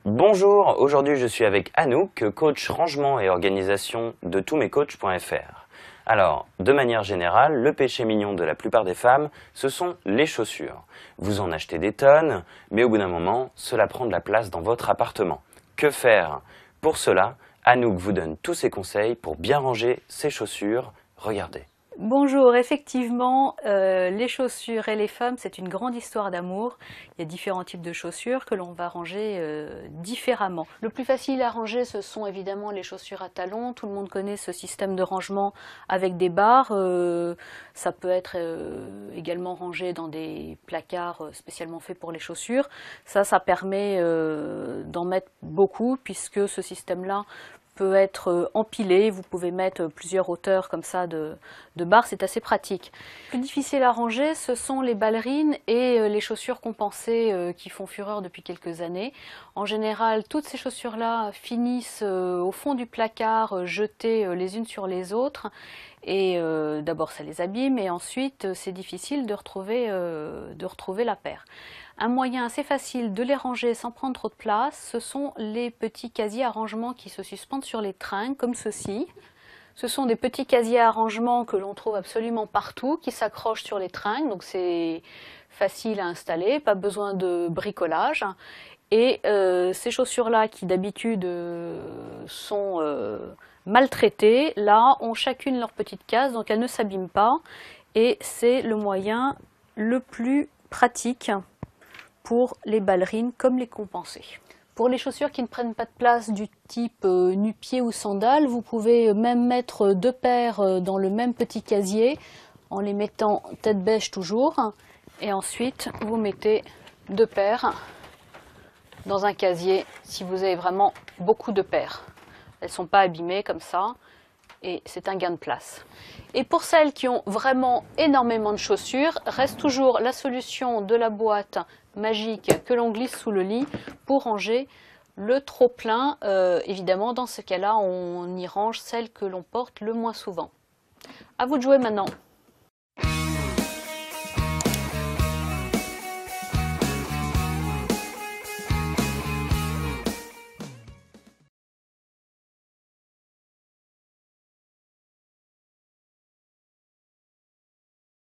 Bonjour, aujourd'hui je suis avec Anouk, coach rangement et organisation de tousmescoachs.fr. Alors, de manière générale, le péché mignon de la plupart des femmes, ce sont les chaussures. Vous en achetez des tonnes, mais au bout d'un moment, cela prend de la place dans votre appartement. Que faire? Pour cela, Anouk vous donne tous ses conseils pour bien ranger ses chaussures. Regardez. Bonjour, effectivement, les chaussures et les femmes, c'est une grande histoire d'amour. Il y a différents types de chaussures que l'on va ranger différemment. Le plus facile à ranger, ce sont évidemment les chaussures à talons. Tout le monde connaît ce système de rangement avec des barres. Ça peut être également rangé dans des placards spécialement faits pour les chaussures. Ça permet d'en mettre beaucoup puisque ce système-là peut être empilé, vous pouvez mettre plusieurs hauteurs comme ça de barres, c'est assez pratique. Le plus difficile à ranger, ce sont les ballerines et les chaussures compensées qui font fureur depuis quelques années. En général, toutes ces chaussures-là finissent au fond du placard, jetées les unes sur les autres. Et d'abord ça les abîme et ensuite c'est difficile de retrouver la paire. Un moyen assez facile de les ranger sans prendre trop de place, ce sont les petits casiers à rangement qui se suspendent sur les tringles comme ceci. Ce sont des petits casiers à rangement que l'on trouve absolument partout, qui s'accrochent sur les tringles, donc c'est facile à installer, pas besoin de bricolage. Et ces chaussures-là qui d'habitude sont maltraitées, là ont chacune leur petite case, donc elles ne s'abîment pas. Et c'est le moyen le plus pratique pour les ballerines comme les compensées. Pour les chaussures qui ne prennent pas de place du type nu-pied ou sandales, vous pouvez même mettre deux paires dans le même petit casier en les mettant tête bêche toujours. Et ensuite, vous mettez deux paires dans un casier si vous avez vraiment beaucoup de paires. Elles ne sont pas abîmées comme ça et c'est un gain de place. Et pour celles qui ont vraiment énormément de chaussures, reste toujours la solution de la boîte magique que l'on glisse sous le lit pour ranger le trop-plein. Évidemment, dans ce cas-là, on y range celles que l'on porte le moins souvent. À vous de jouer maintenant.